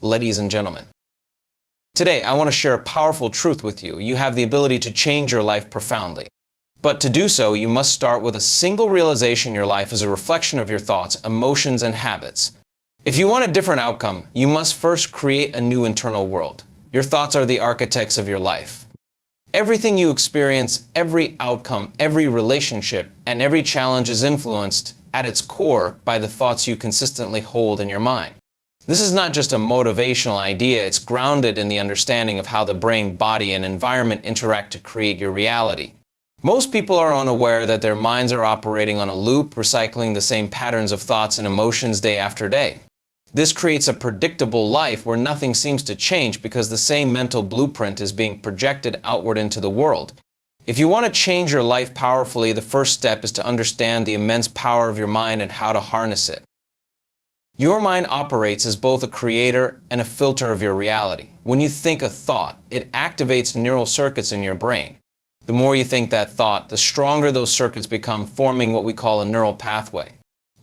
Ladies and gentlemen, today I want to share a powerful truth with you. You have the ability to change your life profoundly. But to do so, you must start with a single realization your life is a reflection of your thoughts, emotions, and habits. If you want a different outcome, you must first create a new internal world. Your thoughts are the architects of your life. Everything you experience, every outcome, every relationship, and every challenge is influenced, at its core, by the thoughts you consistently hold in your mind. This is not just a motivational idea, it's grounded in the understanding of how the brain, body, and environment interact to create your reality. Most people are unaware that their minds are operating on a loop, recycling the same patterns of thoughts and emotions day after day. This creates a predictable life where nothing seems to change because the same mental blueprint is being projected outward into the world. If you want to change your life powerfully, the first step is to understand the immense power of your mind and how to harness it. Your mind operates as both a creator and a filter of your reality. When you think a thought, it activates neural circuits in your brain. The more you think that thought, the stronger those circuits become, forming what we call a neural pathway.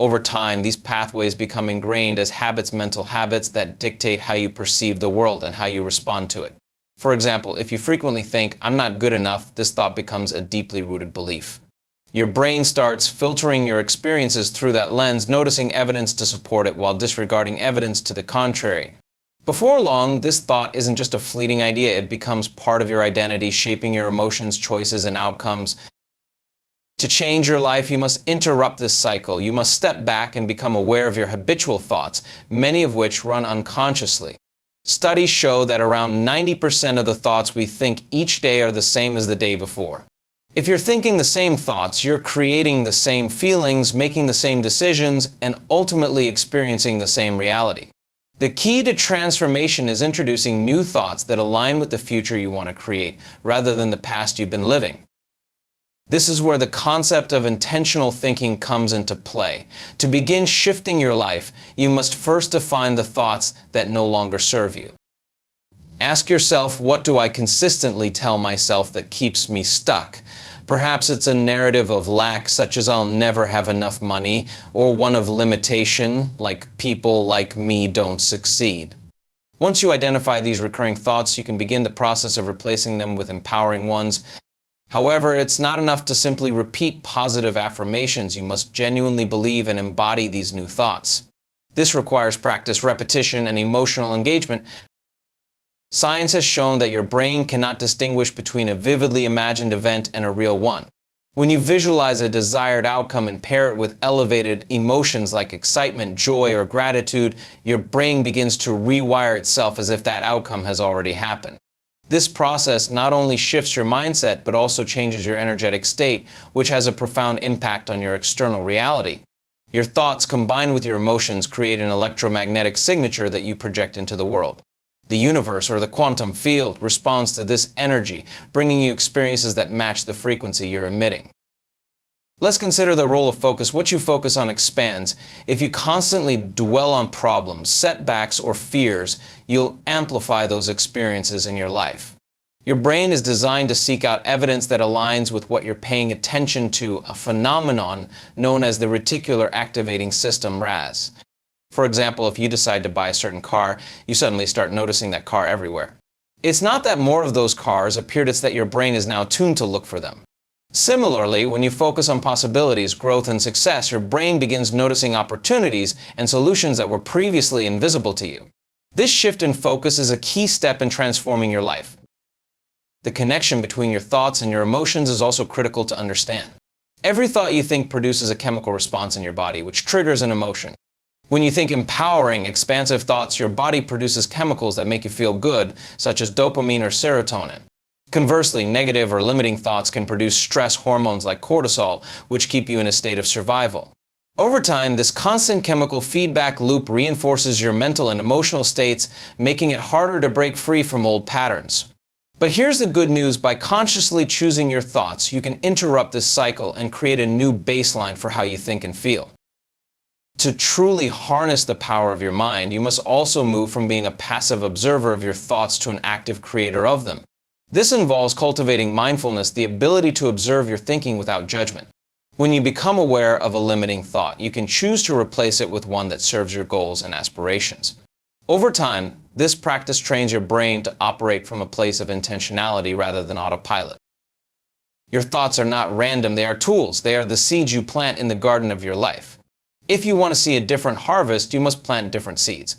Over time, these pathways become ingrained as habits, mental habits that dictate how you perceive the world and how you respond to it. For example, if you frequently think, "I'm not good enough," this thought becomes a deeply rooted belief. Your brain starts filtering your experiences through that lens, noticing evidence to support it while disregarding evidence to the contrary. Before long, this thought isn't just a fleeting idea, it becomes part of your identity, shaping your emotions, choices, and outcomes. To change your life, you must interrupt this cycle. You must step back and become aware of your habitual thoughts, many of which run unconsciously. Studies show that around 90% of the thoughts we think each day are the same as the day before. If you're thinking the same thoughts, you're creating the same feelings, making the same decisions, and ultimately experiencing the same reality. The key to transformation is introducing new thoughts that align with the future you want to create, rather than the past you've been living. This is where the concept of intentional thinking comes into play. To begin shifting your life, you must first define the thoughts that no longer serve you. Ask yourself, what do I consistently tell myself that keeps me stuck? Perhaps it's a narrative of lack, such as "I'll never have enough money," or one of limitation, like "people like me don't succeed." Once you identify these recurring thoughts, you can begin the process of replacing them with empowering ones. However, it's not enough to simply repeat positive affirmations. You must genuinely believe and embody these new thoughts. This requires practice, repetition, and emotional engagement. Science has shown that your brain cannot distinguish between a vividly imagined event and a real one. When you visualize a desired outcome and pair it with elevated emotions like excitement, joy, or gratitude, your brain begins to rewire itself as if that outcome has already happened. This process not only shifts your mindset, but also changes your energetic state, which has a profound impact on your external reality. Your thoughts combined with your emotions create an electromagnetic signature that you project into the world. The universe, or the quantum field, responds to this energy, bringing you experiences that match the frequency you're emitting. Let's consider the role of focus. What you focus on expands. If you constantly dwell on problems, setbacks, or fears, you'll amplify those experiences in your life. Your brain is designed to seek out evidence that aligns with what you're paying attention to, a phenomenon known as the reticular activating system, RAS. For example, if you decide to buy a certain car, you suddenly start noticing that car everywhere. It's not that more of those cars appeared, it's that your brain is now tuned to look for them. Similarly, when you focus on possibilities, growth, and success, your brain begins noticing opportunities and solutions that were previously invisible to you. This shift in focus is a key step in transforming your life. The connection between your thoughts and your emotions is also critical to understand. Every thought you think produces a chemical response in your body, which triggers an emotion. When you think empowering, expansive thoughts, your body produces chemicals that make you feel good, such as dopamine or serotonin. Conversely, negative or limiting thoughts can produce stress hormones like cortisol, which keep you in a state of survival. Over time, this constant chemical feedback loop reinforces your mental and emotional states, making it harder to break free from old patterns. But here's the good news: by consciously choosing your thoughts, you can interrupt this cycle and create a new baseline for how you think and feel. To truly harness the power of your mind, you must also move from being a passive observer of your thoughts to an active creator of them. This involves cultivating mindfulness, the ability to observe your thinking without judgment. When you become aware of a limiting thought, you can choose to replace it with one that serves your goals and aspirations. Over time, this practice trains your brain to operate from a place of intentionality rather than autopilot. Your thoughts are not random, they are tools. They are the seeds you plant in the garden of your life. If you want to see a different harvest, you must plant different seeds.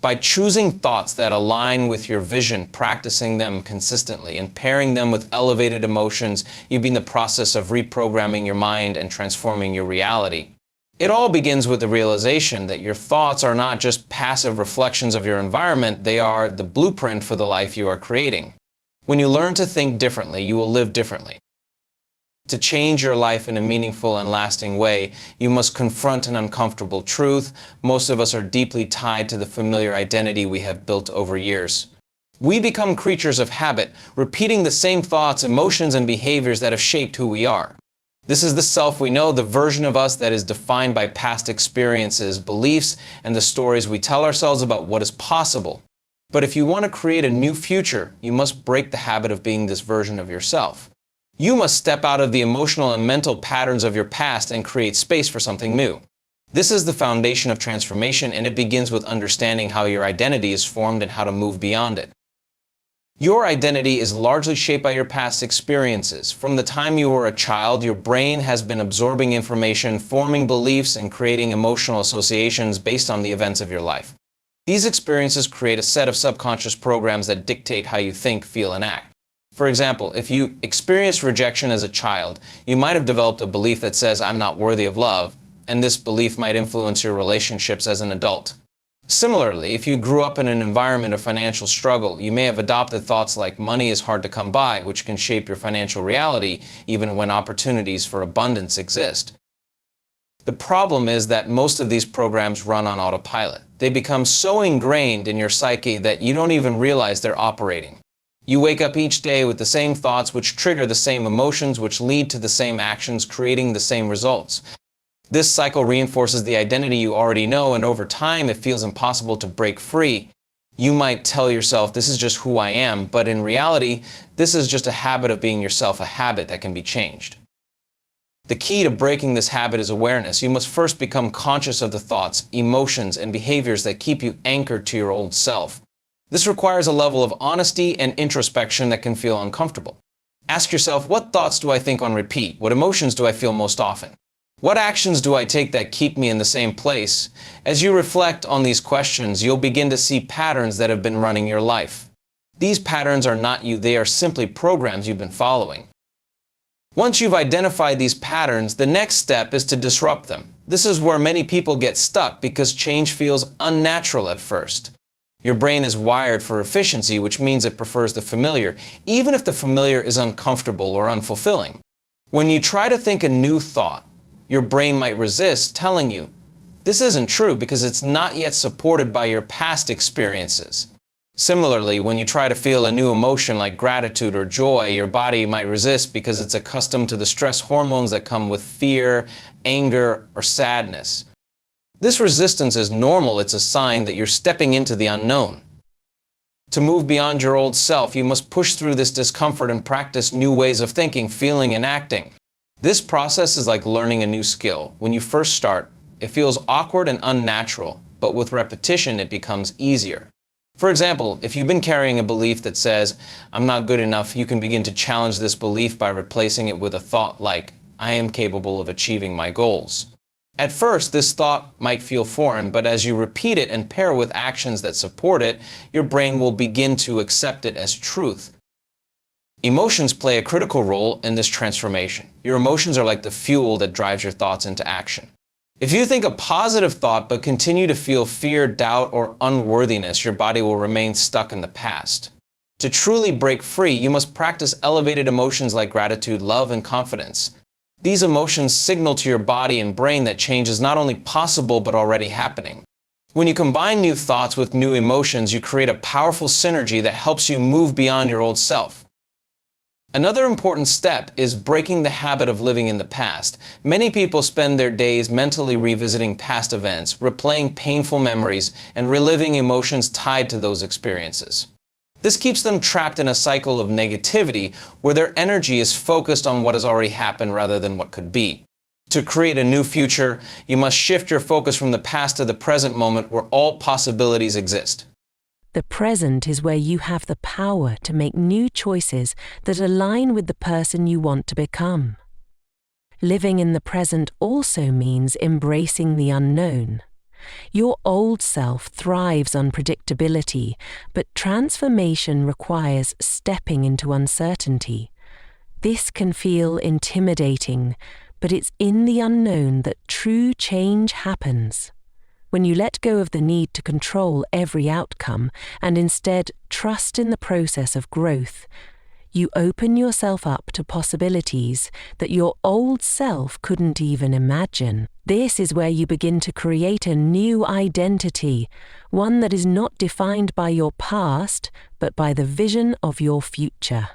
By choosing thoughts that align with your vision, practicing them consistently, and pairing them with elevated emotions, you begin the process of reprogramming your mind and transforming your reality. It all begins with the realization that your thoughts are not just passive reflections of your environment, they are the blueprint for the life you are creating. When you learn to think differently, you will live differently. To change your life in a meaningful and lasting way, you must confront an uncomfortable truth. Most of us are deeply tied to the familiar identity we have built over years. We become creatures of habit, repeating the same thoughts, emotions, and behaviors that have shaped who we are. This is the self we know, the version of us that is defined by past experiences, beliefs, and the stories we tell ourselves about what is possible. But if you want to create a new future, you must break the habit of being this version of yourself. You must step out of the emotional and mental patterns of your past and create space for something new. This is the foundation of transformation, and it begins with understanding how your identity is formed and how to move beyond it. Your identity is largely shaped by your past experiences. From the time you were a child, your brain has been absorbing information, forming beliefs, and creating emotional associations based on the events of your life. These experiences create a set of subconscious programs that dictate how you think, feel, and act. For example, if you experienced rejection as a child, you might have developed a belief that says, "I'm not worthy of love," and this belief might influence your relationships as an adult. Similarly, if you grew up in an environment of financial struggle, you may have adopted thoughts like money is hard to come by, which can shape your financial reality even when opportunities for abundance exist. The problem is that most of these programs run on autopilot. They become so ingrained in your psyche that you don't even realize they're operating. You wake up each day with the same thoughts, which trigger the same emotions, which lead to the same actions, creating the same results. This cycle reinforces the identity you already know, and over time it feels impossible to break free. You might tell yourself, "This is just who I am," but in reality, this is just a habit of being yourself, a habit that can be changed. The key to breaking this habit is awareness. You must first become conscious of the thoughts, emotions, and behaviors that keep you anchored to your old self. This requires a level of honesty and introspection that can feel uncomfortable. Ask yourself, what thoughts do I think on repeat? What emotions do I feel most often? What actions do I take that keep me in the same place? As you reflect on these questions, you'll begin to see patterns that have been running your life. These patterns are not you, they are simply programs you've been following. Once you've identified these patterns, the next step is to disrupt them. This is where many people get stuck because change feels unnatural at first. Your brain is wired for efficiency, which means it prefers the familiar, even if the familiar is uncomfortable or unfulfilling. When you try to think a new thought, your brain might resist, telling you, this isn't true because it's not yet supported by your past experiences. Similarly, when you try to feel a new emotion like gratitude or joy, your body might resist because it's accustomed to the stress hormones that come with fear, anger, or sadness. This resistance is normal. It's a sign that you're stepping into the unknown. To move beyond your old self, you must push through this discomfort and practice new ways of thinking, feeling, and acting. This process is like learning a new skill. When you first start, it feels awkward and unnatural, but with repetition, it becomes easier. For example, if you've been carrying a belief that says, "I'm not good enough," you can begin to challenge this belief by replacing it with a thought like, "I am capable of achieving my goals." At first, this thought might feel foreign, but as you repeat it and pair with actions that support it, your brain will begin to accept it as truth. Emotions play a critical role in this transformation. Your emotions are like the fuel that drives your thoughts into action. If you think a positive thought but continue to feel fear, doubt, or unworthiness, your body will remain stuck in the past. To truly break free, you must practice elevated emotions like gratitude, love, and confidence. These emotions signal to your body and brain that change is not only possible but already happening. When you combine new thoughts with new emotions, you create a powerful synergy that helps you move beyond your old self. Another important step is breaking the habit of living in the past. Many people spend their days mentally revisiting past events, replaying painful memories, and reliving emotions tied to those experiences. This keeps them trapped in a cycle of negativity where their energy is focused on what has already happened rather than what could be. To create a new future, you must shift your focus from the past to the present moment where all possibilities exist. The present is where you have the power to make new choices that align with the person you want to become. Living in the present also means embracing the unknown. Your old self thrives on predictability, but transformation requires stepping into uncertainty. This can feel intimidating, but it's in the unknown that true change happens. When you let go of the need to control every outcome and instead trust in the process of growth, you open yourself up to possibilities that your old self couldn't even imagine. This is where you begin to create a new identity, one that is not defined by your past, but by the vision of your future.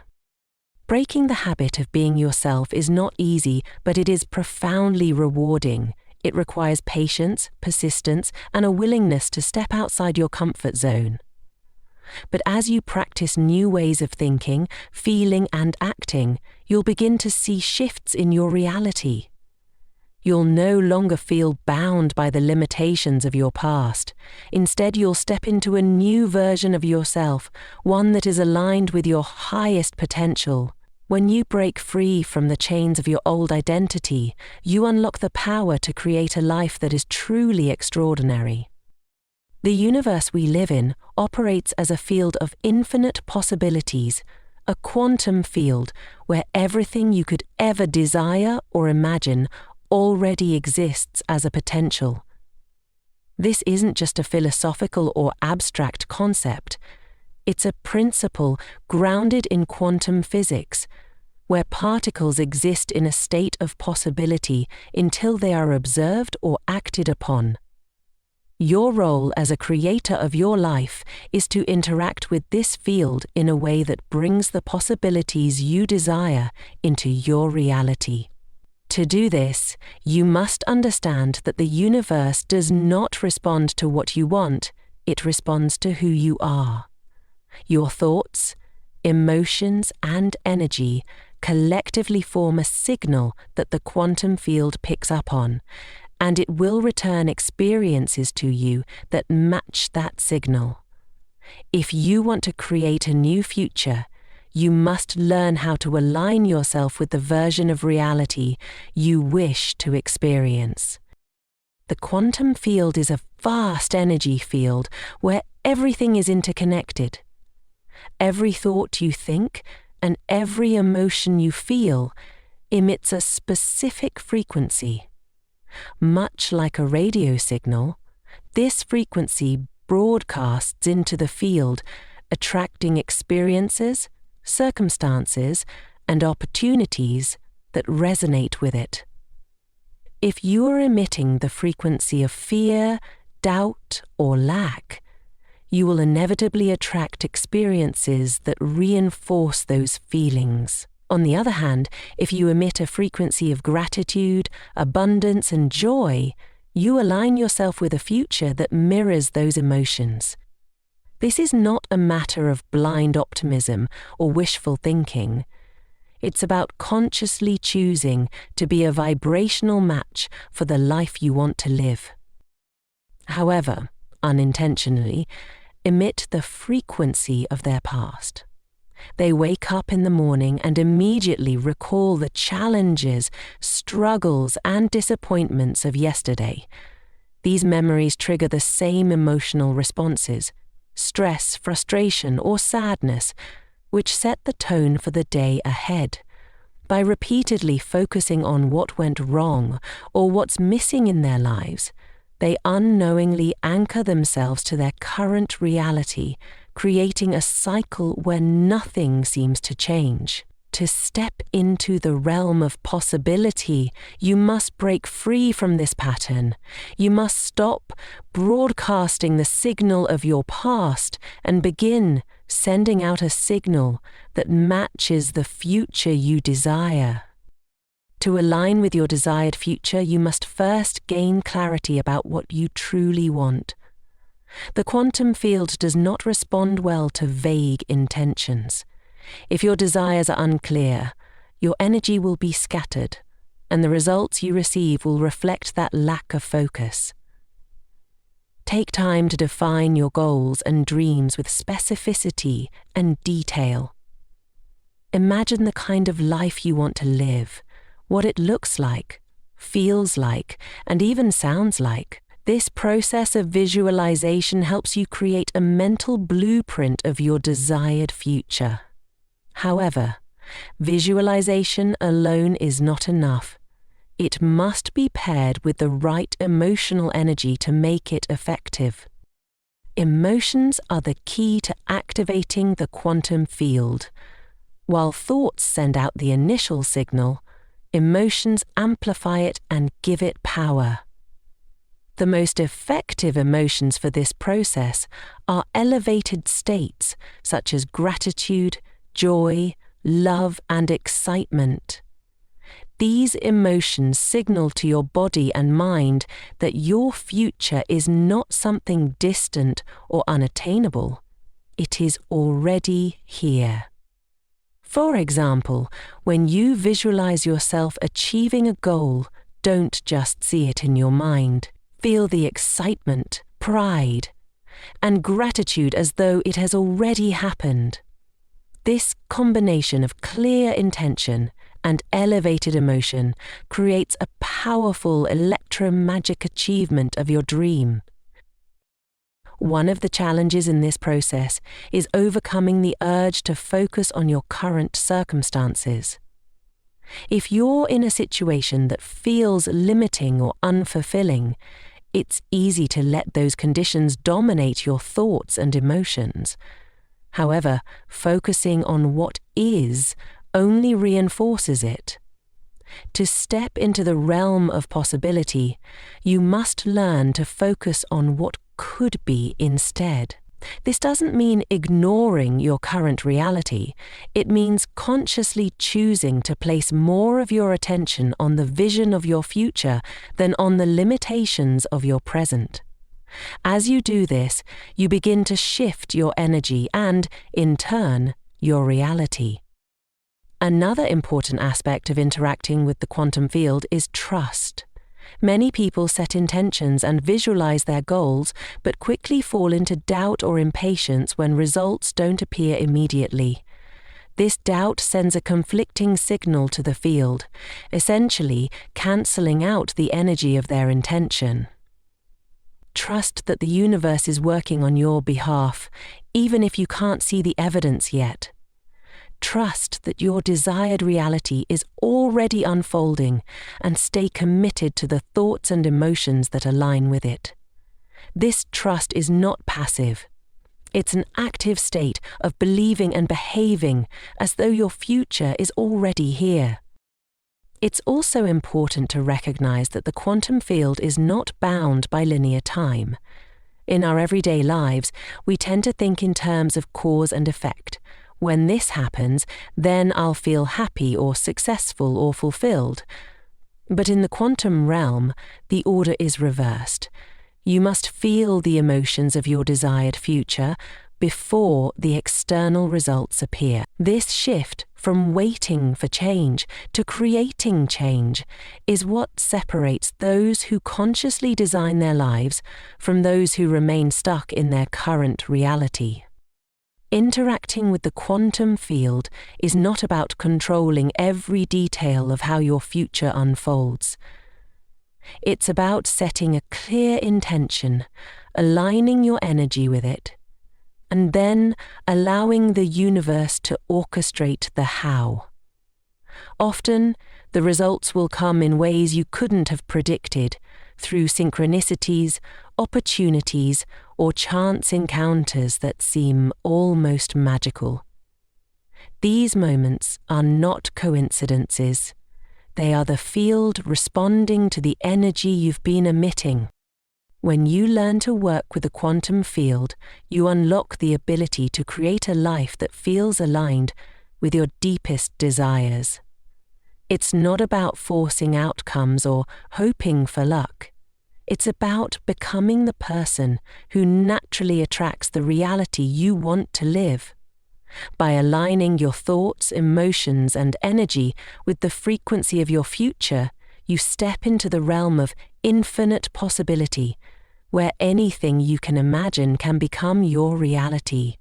Breaking the habit of being yourself is not easy, but it is profoundly rewarding. It requires patience, persistence, and a willingness to step outside your comfort zone. But as you practice new ways of thinking, feeling, and acting, you'll begin to see shifts in your reality. You'll no longer feel bound by the limitations of your past. Instead, you'll step into a new version of yourself, one that is aligned with your highest potential. When you break free from the chains of your old identity, you unlock the power to create a life that is truly extraordinary. The universe we live in operates as a field of infinite possibilities, a quantum field where everything you could ever desire or imagine already exists as a potential. This isn't just a philosophical or abstract concept. It's a principle grounded in quantum physics, where particles exist in a state of possibility until they are observed or acted upon. Your role as a creator of your life is to interact with this field in a way that brings the possibilities you desire into your reality. To do this, you must understand that the universe does not respond to what you want, it responds to who you are. Your thoughts, emotions, and energy collectively form a signal that the quantum field picks up on, and it will return experiences to you that match that signal. If you want to create a new future, you must learn how to align yourself with the version of reality you wish to experience. The quantum field is a vast energy field where everything is interconnected. Every thought you think and every emotion you feel emits a specific frequency. Much like a radio signal, this frequency broadcasts into the field, attracting experiences, circumstances, and opportunities that resonate with it. If you are emitting the frequency of fear, doubt, or lack, you will inevitably attract experiences that reinforce those feelings. On the other hand, if you emit a frequency of gratitude, abundance, and joy, you align yourself with a future that mirrors those emotions. This is not a matter of blind optimism or wishful thinking. It's about consciously choosing to be a vibrational match for the life you want to live. However, unintentionally, emit the frequency of their past. They wake up in the morning and immediately recall the challenges, struggles, and disappointments of yesterday. These memories trigger the same emotional responses: stress, frustration, or sadness, which set the tone for the day ahead. By repeatedly focusing on what went wrong or what's missing in their lives, they unknowingly anchor themselves to their current reality, creating a cycle where nothing seems to change. To step into the realm of possibility, you must break free from this pattern. You must stop broadcasting the signal of your past and begin sending out a signal that matches the future you desire. To align with your desired future, you must first gain clarity about what you truly want. The quantum field does not respond well to vague intentions. If your desires are unclear, your energy will be scattered. and the results you receive will reflect that lack of focus. Take time to define your goals and dreams with specificity and detail. Imagine the kind of life you want to live, what it looks like, feels like, and even sounds like. This process of visualization helps you create a mental blueprint of your desired future. However, visualization alone is not enough. It must be paired with the right emotional energy to make it effective. Emotions are the key to activating the quantum field. While thoughts send out the initial signal, emotions amplify it and give it power. The most effective emotions for this process are elevated states such as gratitude, joy, love, and excitement. These emotions signal to your body and mind that your future is not something distant or unattainable. It is already here. For example, when you visualize yourself achieving a goal, don't just see it in your mind. Feel the excitement, pride, and gratitude as though it has already happened. This combination of clear intention and elevated emotion creates a powerful electromagic achievement of your dream. One of the challenges in this process is overcoming the urge to focus on your current circumstances. If you're in a situation that feels limiting or unfulfilling, it's easy to let those conditions dominate your thoughts and emotions. However, focusing on what is only reinforces it. To step into the realm of possibility, you must learn to focus on what could be instead. This doesn't mean ignoring your current reality. It means consciously choosing to place more of your attention on the vision of your future than on the limitations of your present. As you do this, you begin to shift your energy and, in turn, your reality. Another important aspect of interacting with the quantum field is trust. Many people set intentions and visualize their goals, but quickly fall into doubt or impatience when results don't appear immediately. This doubt sends a conflicting signal to the field, essentially cancelling out the energy of their intention. Trust that the universe is working on your behalf, even if you can't see the evidence yet. Trust that your desired reality is already unfolding and stay committed to the thoughts and emotions that align with it. This trust is not passive. It's an active state of believing and behaving as though your future is already here. It's also important to recognize that the quantum field is not bound by linear time. In our everyday lives, we tend to think in terms of cause and effect. When this happens, then I'll feel happy or successful or fulfilled. But in the quantum realm, the order is reversed. You must feel the emotions of your desired future before the external results appear. This shift from waiting for change to creating change is what separates those who consciously design their lives from those who remain stuck in their current reality. Interacting with the quantum field is not about controlling every detail of how your future unfolds. It's about setting a clear intention, aligning your energy with it, and then allowing the universe to orchestrate the how. Often, the results will come in ways you couldn't have predicted, through synchronicities, opportunities, or chance encounters that seem almost magical. These moments are not coincidences. They are the field responding to the energy you've been emitting. When you learn to work with the quantum field, you unlock the ability to create a life that feels aligned with your deepest desires. It's not about forcing outcomes or hoping for luck. It's about becoming the person who naturally attracts the reality you want to live. By aligning your thoughts, emotions, and energy with the frequency of your future, you step into the realm of infinite possibility, where anything you can imagine can become your reality.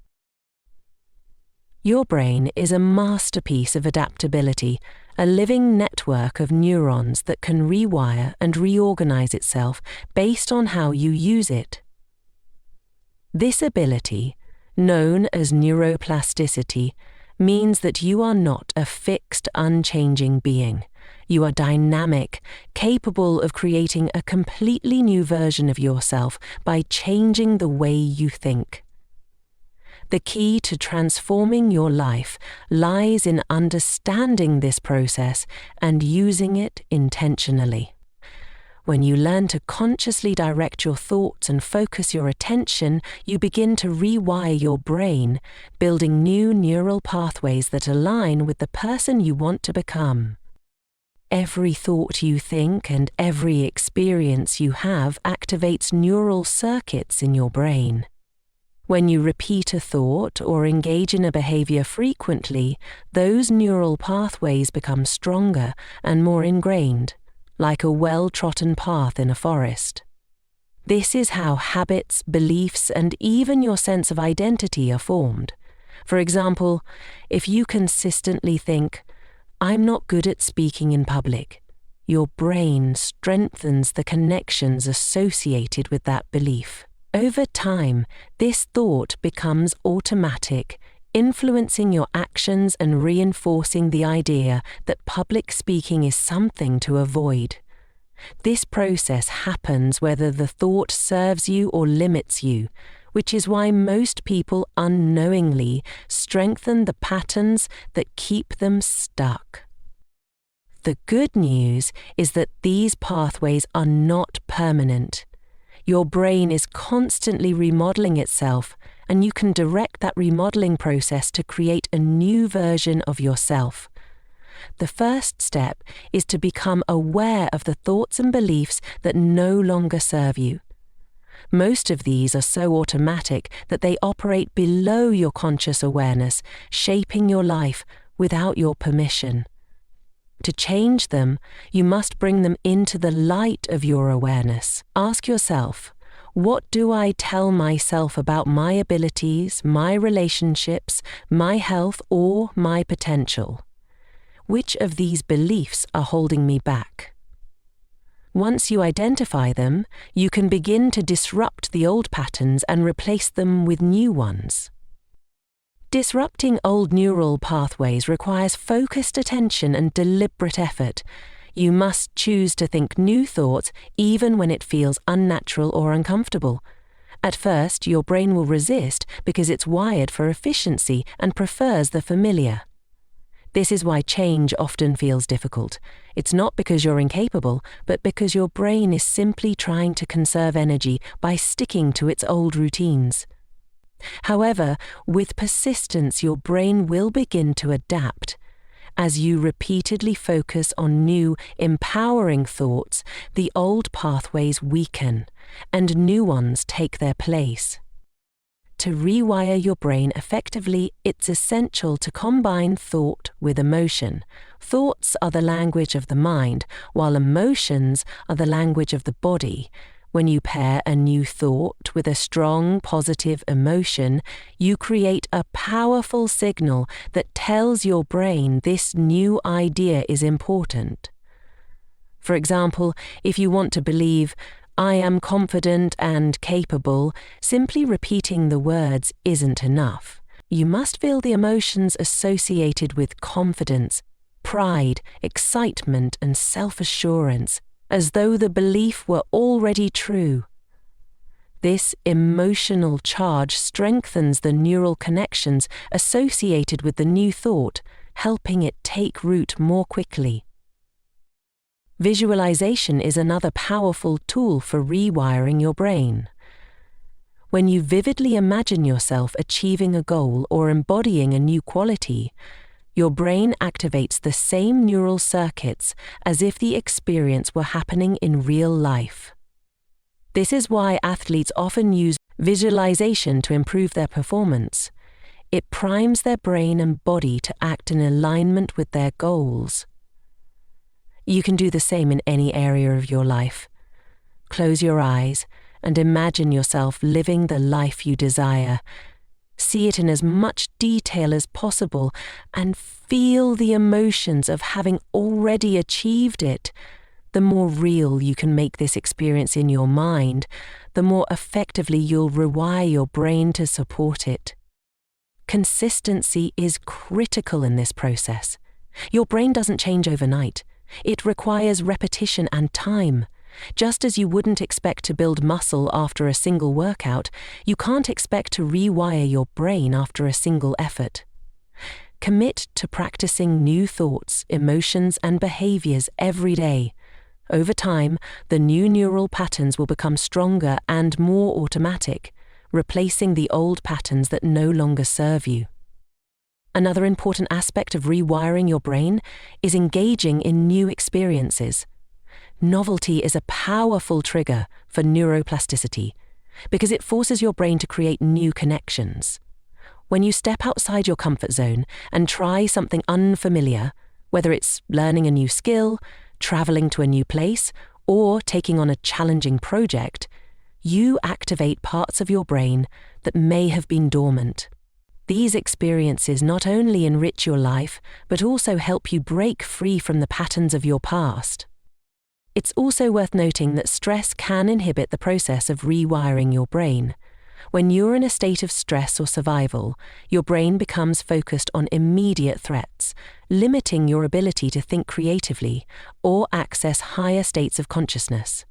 Your brain is a masterpiece of adaptability, a living network of neurons that can rewire and reorganize itself based on how you use it. This ability, known as neuroplasticity, means that you are not a fixed, unchanging being. You are dynamic, capable of creating a completely new version of yourself by changing the way you think. The key to transforming your life lies in understanding this process and using it intentionally. When you learn to consciously direct your thoughts and focus your attention, you begin to rewire your brain, building new neural pathways that align with the person you want to become. Every thought you think and every experience you have activates neural circuits in your brain. When you repeat a thought or engage in a behavior frequently, those neural pathways become stronger and more ingrained, like a well-trodden path in a forest. This is how habits, beliefs, and even your sense of identity are formed. For example, if you consistently think, "I'm not good at speaking in public," your brain strengthens the connections associated with that belief. Over time, this thought becomes automatic, influencing your actions and reinforcing the idea that public speaking is something to avoid. This process happens whether the thought serves you or limits you, which is why most people unknowingly strengthen the patterns that keep them stuck. The good news is that these pathways are not permanent. Your brain is constantly remodeling itself, and you can direct that remodeling process to create a new version of yourself. The first step is to become aware of the thoughts and beliefs that no longer serve you. Most of these are so automatic that they operate below your conscious awareness, shaping your life without your permission. To change them, you must bring them into the light of your awareness. Ask yourself, what do I tell myself about my abilities, my relationships, my health, or my potential? Which of these beliefs are holding me back? Once you identify them, you can begin to disrupt the old patterns and replace them with new ones. Disrupting old neural pathways requires focused attention and deliberate effort. You must choose to think new thoughts even when it feels unnatural or uncomfortable. At first, your brain will resist because it's wired for efficiency and prefers the familiar. This is why change often feels difficult. It's not because you're incapable, but because your brain is simply trying to conserve energy by sticking to its old routines. However, with persistence, your brain will begin to adapt. As you repeatedly focus on new, empowering thoughts, the old pathways weaken, and new ones take their place. To rewire your brain effectively, it's essential to combine thought with emotion. Thoughts are the language of the mind, while emotions are the language of the body. When you pair a new thought with a strong, positive emotion, you create a powerful signal that tells your brain this new idea is important. For example, if you want to believe, "I am confident and capable," simply repeating the words isn't enough. You must feel the emotions associated with confidence, pride, excitement, and self-assurance, as though the belief were already true. This emotional charge strengthens the neural connections associated with the new thought, helping it take root more quickly. Visualization is another powerful tool for rewiring your brain. When you vividly imagine yourself achieving a goal or embodying a new quality, your brain activates the same neural circuits as if the experience were happening in real life. This is why athletes often use visualization to improve their performance. It primes their brain and body to act in alignment with their goals. You can do the same in any area of your life. Close your eyes and imagine yourself living the life you desire. See it in as much detail as possible and feel the emotions of having already achieved it. The more real you can make this experience in your mind, the more effectively you'll rewire your brain to support it. Consistency is critical in this process. Your brain doesn't change overnight. It requires repetition and time. Just as you wouldn't expect to build muscle after a single workout, you can't expect to rewire your brain after a single effort. Commit to practicing new thoughts, emotions, and behaviors every day. Over time, the new neural patterns will become stronger and more automatic, replacing the old patterns that no longer serve you. Another important aspect of rewiring your brain is engaging in new experiences. Novelty is a powerful trigger for neuroplasticity because it forces your brain to create new connections. When you step outside your comfort zone and try something unfamiliar, whether it's learning a new skill, traveling to a new place, or taking on a challenging project, you activate parts of your brain that may have been dormant. These experiences not only enrich your life, but also help you break free from the patterns of your past. It's also worth noting that stress can inhibit the process of rewiring your brain. When you're in a state of stress or survival, your brain becomes focused on immediate threats, limiting your ability to think creatively or access higher states of consciousness.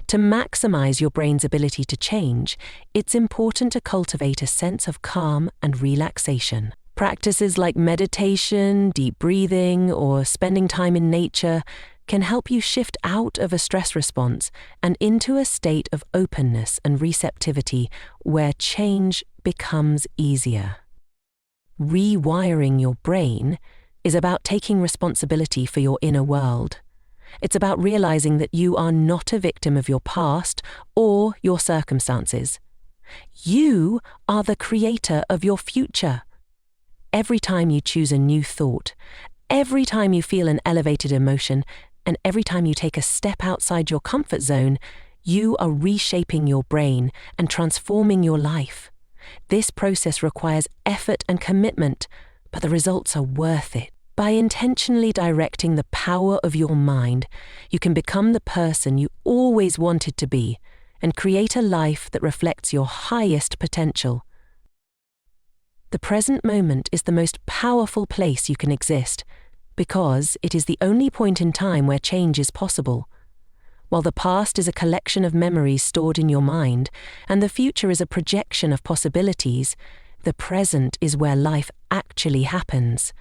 To maximize your brain's ability to change, it's important to cultivate a sense of calm and relaxation. Practices like meditation, deep breathing, or spending time in nature can help you shift out of a stress response and into a state of openness and receptivity where change becomes easier. Rewiring your brain is about taking responsibility for your inner world. It's about realizing that you are not a victim of your past or your circumstances. You are the creator of your future. Every time you choose a new thought, every time you feel an elevated emotion, and every time you take a step outside your comfort zone, you are reshaping your brain and transforming your life. This process requires effort and commitment, but the results are worth it. By intentionally directing the power of your mind, you can become the person you always wanted to be and create a life that reflects your highest potential. The present moment is the most powerful place you can exist, because it is the only point in time where change is possible. While the past is a collection of memories stored in your mind, and the future is a projection of possibilities, the present is where life actually happens.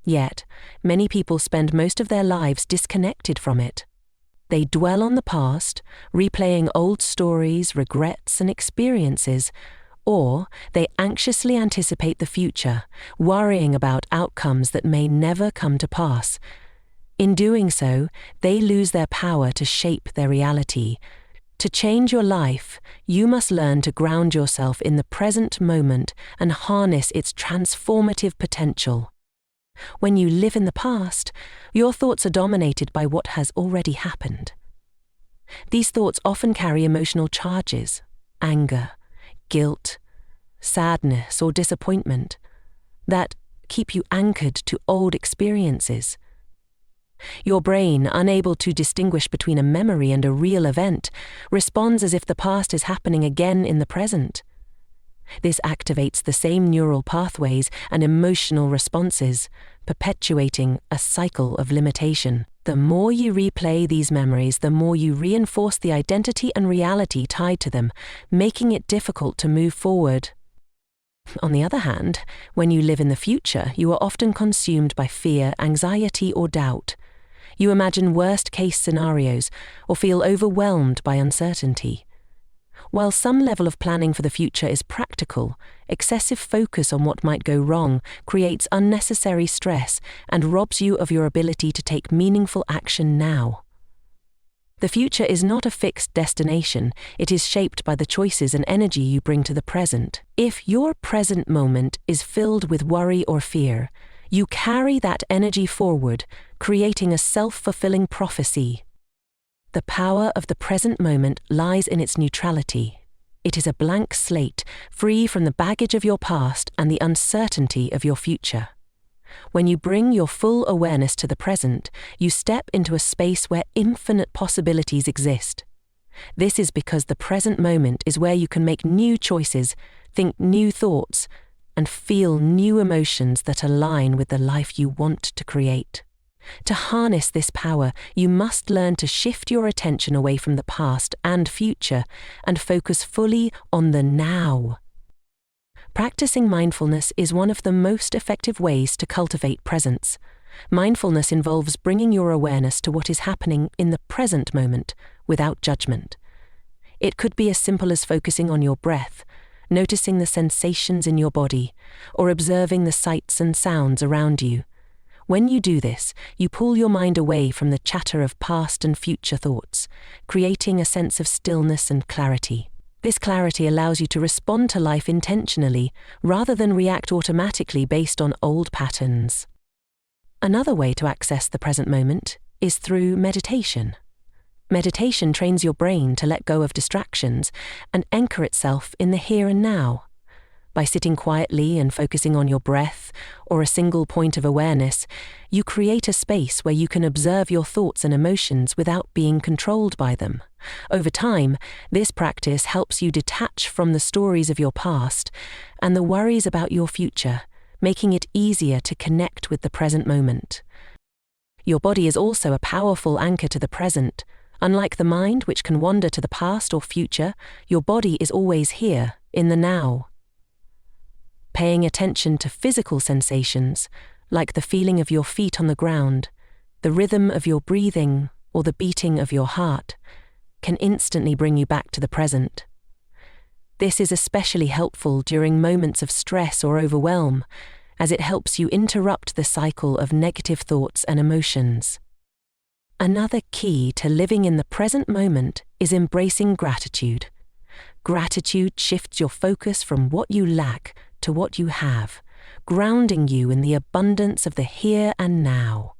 Yet, many people spend most of their lives disconnected from it. They dwell on the past, replaying old stories, regrets, and experiences, or they anxiously anticipate the future, worrying about outcomes that may never come to pass. In doing so, they lose their power to shape their reality. To change your life, you must learn to ground yourself in the present moment and harness its transformative potential. When you live in the past, your thoughts are dominated by what has already happened. These thoughts often carry emotional charges, anger, guilt, sadness, or disappointment that keep you anchored to old experiences. Your brain, unable to distinguish between a memory and a real event, responds as if the past is happening again in the present. This activates the same neural pathways and emotional responses, perpetuating a cycle of limitation. The more you replay these memories, the more you reinforce the identity and reality tied to them, making it difficult to move forward. On the other hand, when you live in the future, you are often consumed by fear, anxiety, or doubt. You imagine worst-case scenarios or feel overwhelmed by uncertainty. While some level of planning for the future is practical, excessive focus on what might go wrong creates unnecessary stress and robs you of your ability to take meaningful action now. The future is not a fixed destination, it is shaped by the choices and energy you bring to the present. If your present moment is filled with worry or fear, You carry that energy forward, creating a self-fulfilling prophecy. The power of the present moment lies in its neutrality. It is a blank slate, free from the baggage of your past and the uncertainty of your future. When you bring your full awareness to the present, you step into a space where infinite possibilities exist. This is because the present moment is where you can make new choices, think new thoughts, and feel new emotions that align with the life you want to create. To harness this power, you must learn to shift your attention away from the past and future and focus fully on the now. Practicing mindfulness is one of the most effective ways to cultivate presence. Mindfulness involves bringing your awareness to what is happening in the present moment without judgment. It could be as simple as focusing on your breath, noticing the sensations in your body, or observing the sights and sounds around you. When you do this, you pull your mind away from the chatter of past and future thoughts, creating a sense of stillness and clarity. This clarity allows you to respond to life intentionally, rather than react automatically based on old patterns. Another way to access the present moment is through meditation. Meditation trains your brain to let go of distractions and anchor itself in the here and now. By sitting quietly and focusing on your breath or a single point of awareness, you create a space where you can observe your thoughts and emotions without being controlled by them. Over time, this practice helps you detach from the stories of your past and the worries about your future, making it easier to connect with the present moment. Your body is also a powerful anchor to the present. Unlike the mind, which can wander to the past or future, your body is always here, in the now. Paying attention to physical sensations, like the feeling of your feet on the ground, the rhythm of your breathing, or the beating of your heart, can instantly bring you back to the present. This is especially helpful during moments of stress or overwhelm, as it helps you interrupt the cycle of negative thoughts and emotions. Another key to living in the present moment is embracing gratitude. Gratitude shifts your focus from what you lack to what you have, grounding you in the abundance of the here and now.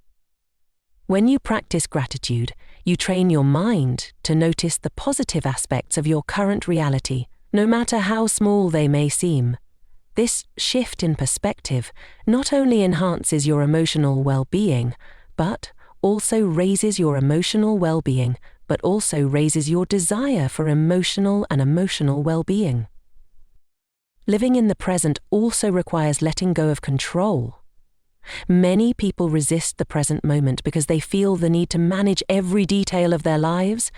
When you practice gratitude, you train your mind to notice the positive aspects of your current reality, no matter how small they may seem. This shift in perspective not only enhances your emotional well-being, but also raises your desire for emotional well-being. Living in the present also requires letting go of control. Many people resist the present moment because they feel the need to manage every detail of their lives.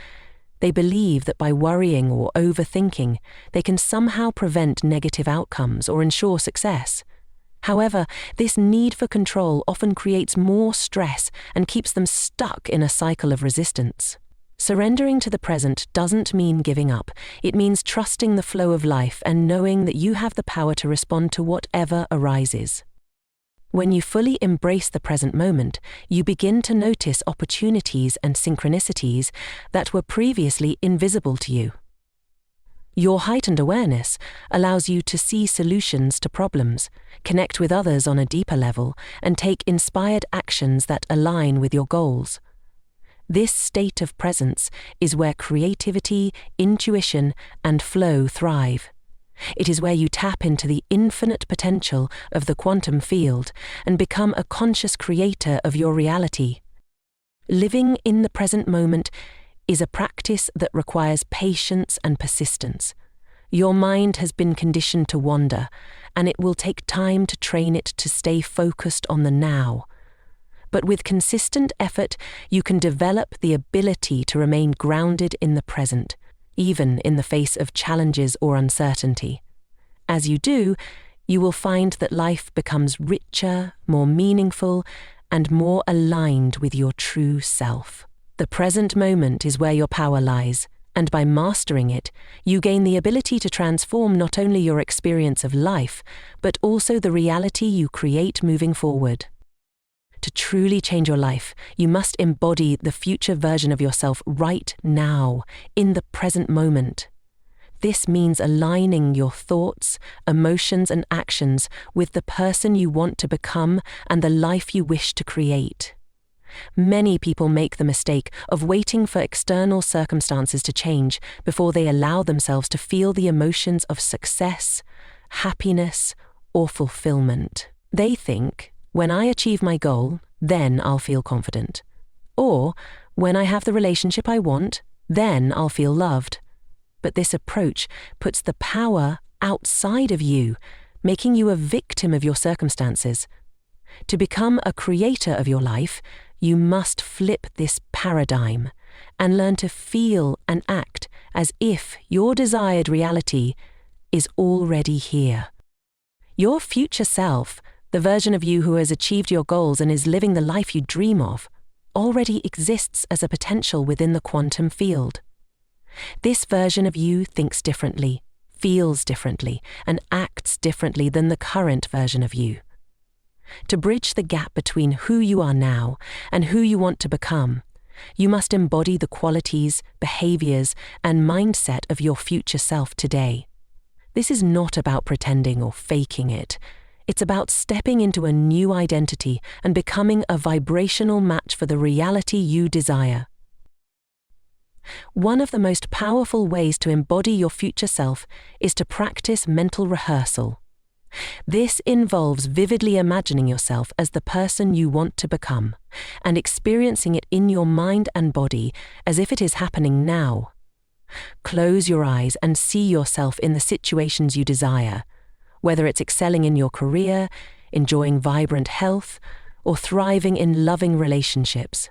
They believe that by worrying or overthinking, they can somehow prevent negative outcomes or ensure success. However, this need for control often creates more stress and keeps them stuck in a cycle of resistance. Surrendering to the present doesn't mean giving up. It means trusting the flow of life and knowing that you have the power to respond to whatever arises. When you fully embrace the present moment, you begin to notice opportunities and synchronicities that were previously invisible to you. Your heightened awareness allows you to see solutions to problems, connect with others on a deeper level, and take inspired actions that align with your goals. This state of presence is where creativity, intuition, and flow thrive. It is where you tap into the infinite potential of the quantum field and become a conscious creator of your reality. Living in the present moment is a practice that requires patience and persistence. Your mind has been conditioned to wander, and it will take time to train it to stay focused on the now. But with consistent effort, you can develop the ability to remain grounded in the present, even in the face of challenges or uncertainty. As you do, you will find that life becomes richer, more meaningful, and more aligned with your true self. The present moment is where your power lies, and by mastering it, you gain the ability to transform not only your experience of life, but also the reality you create moving forward. To truly change your life, you must embody the future version of yourself right now, in the present moment. This means aligning your thoughts, emotions, and actions with the person you want to become and the life you wish to create. Many people make the mistake of waiting for external circumstances to change before they allow themselves to feel the emotions of success, happiness, or fulfillment. They think, when I achieve my goal, then I'll feel confident. Or, when I have the relationship I want, then I'll feel loved. But this approach puts the power outside of you, making you a victim of your circumstances. To become a creator of your life, you must flip this paradigm and learn to feel and act as if your desired reality is already here. Your future self, the version of you who has achieved your goals and is living the life you dream of, already exists as a potential within the quantum field. This version of you thinks differently, feels differently, and acts differently than the current version of you. To bridge the gap between who you are now and who you want to become, you must embody the qualities, behaviors, and mindset of your future self today. This is not about pretending or faking it. It's about stepping into a new identity and becoming a vibrational match for the reality you desire. One of the most powerful ways to embody your future self is to practice mental rehearsal. This involves vividly imagining yourself as the person you want to become and experiencing it in your mind and body as if it is happening now. Close your eyes and see yourself in the situations you desire, whether it's excelling in your career, enjoying vibrant health, or thriving in loving relationships.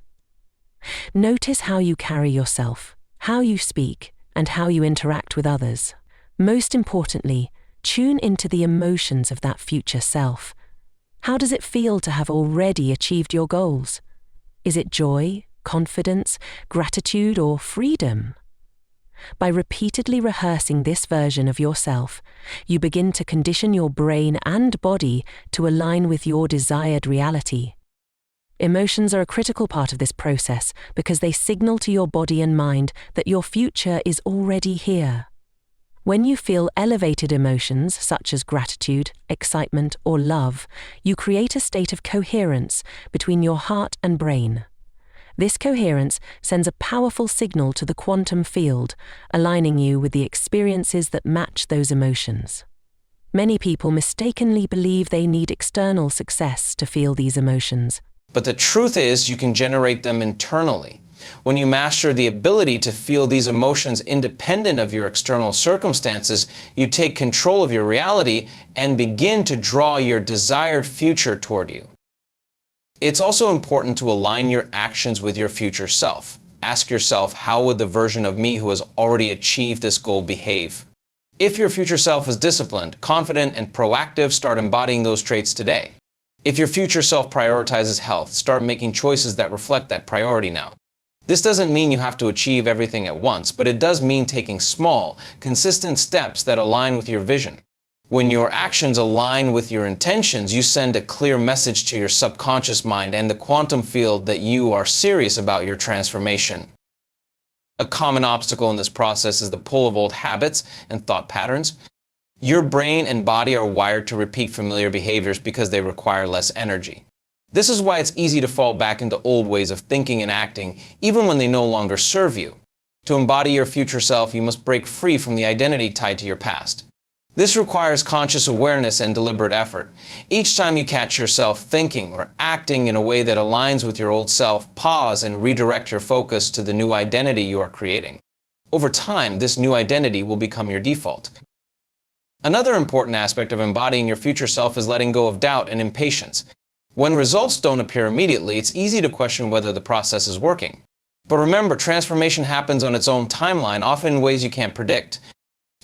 Notice how you carry yourself, how you speak, and how you interact with others. Most importantly, tune into the emotions of that future self. How does it feel to have already achieved your goals? Is it joy, confidence, gratitude, or freedom? By repeatedly rehearsing this version of yourself, you begin to condition your brain and body to align with your desired reality. Emotions are a critical part of this process because they signal to your body and mind that your future is already here. When you feel elevated emotions such as gratitude, excitement, or love, you create a state of coherence between your heart and brain. This coherence sends a powerful signal to the quantum field, aligning you with the experiences that match those emotions. Many people mistakenly believe they need external success to feel these emotions. But the truth is, you can generate them internally. When you master the ability to feel these emotions independent of your external circumstances, you take control of your reality and begin to draw your desired future toward you. It's also important to align your actions with your future self. Ask yourself, how would the version of me who has already achieved this goal behave? If your future self is disciplined, confident, and proactive, start embodying those traits today. If your future self prioritizes health, start making choices that reflect that priority now. This doesn't mean you have to achieve everything at once, but it does mean taking small, consistent steps that align with your vision. When your actions align with your intentions, you send a clear message to your subconscious mind and the quantum field that you are serious about your transformation. A common obstacle in this process is the pull of old habits and thought patterns. Your brain and body are wired to repeat familiar behaviors because they require less energy. This is why it's easy to fall back into old ways of thinking and acting, even when they no longer serve you. To embody your future self, you must break free from the identity tied to your past. This requires conscious awareness and deliberate effort. Each time you catch yourself thinking or acting in a way that aligns with your old self, pause and redirect your focus to the new identity you are creating. Over time, this new identity will become your default. Another important aspect of embodying your future self is letting go of doubt and impatience. When results don't appear immediately, it's easy to question whether the process is working. But remember, transformation happens on its own timeline, often in ways you can't predict.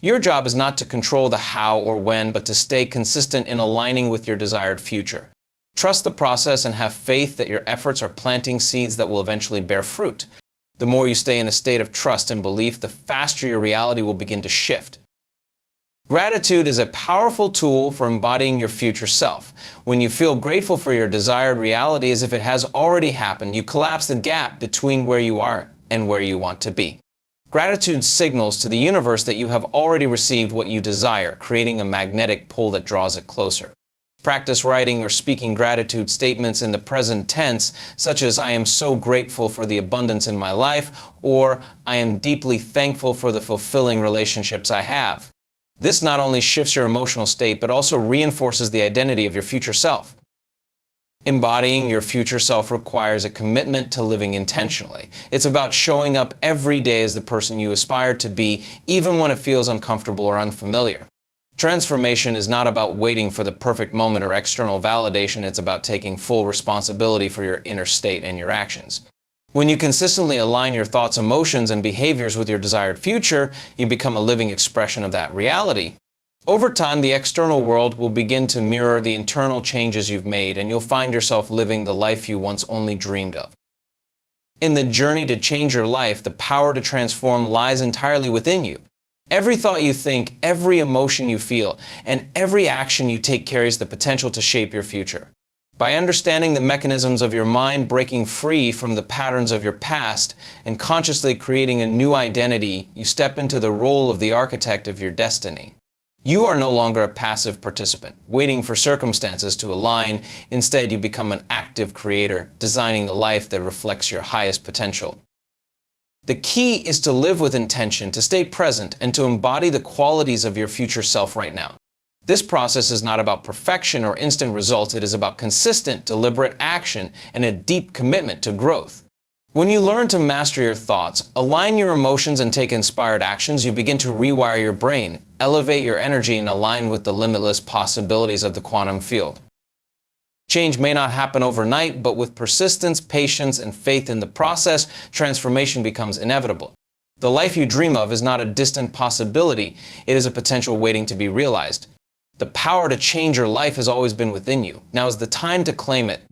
Your job is not to control the how or when, but to stay consistent in aligning with your desired future. Trust the process and have faith that your efforts are planting seeds that will eventually bear fruit. The more you stay in a state of trust and belief, the faster your reality will begin to shift. Gratitude is a powerful tool for embodying your future self. When you feel grateful for your desired reality as if it has already happened, you collapse the gap between where you are and where you want to be. Gratitude signals to the universe that you have already received what you desire, creating a magnetic pull that draws it closer. Practice writing or speaking gratitude statements in the present tense, such as "I am so grateful for the abundance in my life," or "I am deeply thankful for the fulfilling relationships I have." This not only shifts your emotional state, but also reinforces the identity of your future self. Embodying your future self requires a commitment to living intentionally. It's about showing up every day as the person you aspire to be, even when it feels uncomfortable or unfamiliar. Transformation is not about waiting for the perfect moment or external validation. It's about taking full responsibility for your inner state and your actions. When you consistently align your thoughts, emotions, and behaviors with your desired future, you become a living expression of that reality. Over time, the external world will begin to mirror the internal changes you've made, and you'll find yourself living the life you once only dreamed of. In the journey to change your life, the power to transform lies entirely within you. Every thought you think, every emotion you feel, and every action you take carries the potential to shape your future. By understanding the mechanisms of your mind, breaking free from the patterns of your past, and consciously creating a new identity, you step into the role of the architect of your destiny. You are no longer a passive participant, waiting for circumstances to align. Instead, you become an active creator, designing the life that reflects your highest potential. The key is to live with intention, to stay present, and to embody the qualities of your future self right now. This process is not about perfection or instant results. It is about consistent, deliberate action and a deep commitment to growth. When you learn to master your thoughts, align your emotions, and take inspired actions, you begin to rewire your brain, elevate your energy, and align with the limitless possibilities of the quantum field. Change may not happen overnight, but with persistence, patience, and faith in the process, transformation becomes inevitable. The life you dream of is not a distant possibility. It is a potential waiting to be realized. The power to change your life has always been within you. Now is the time to claim it.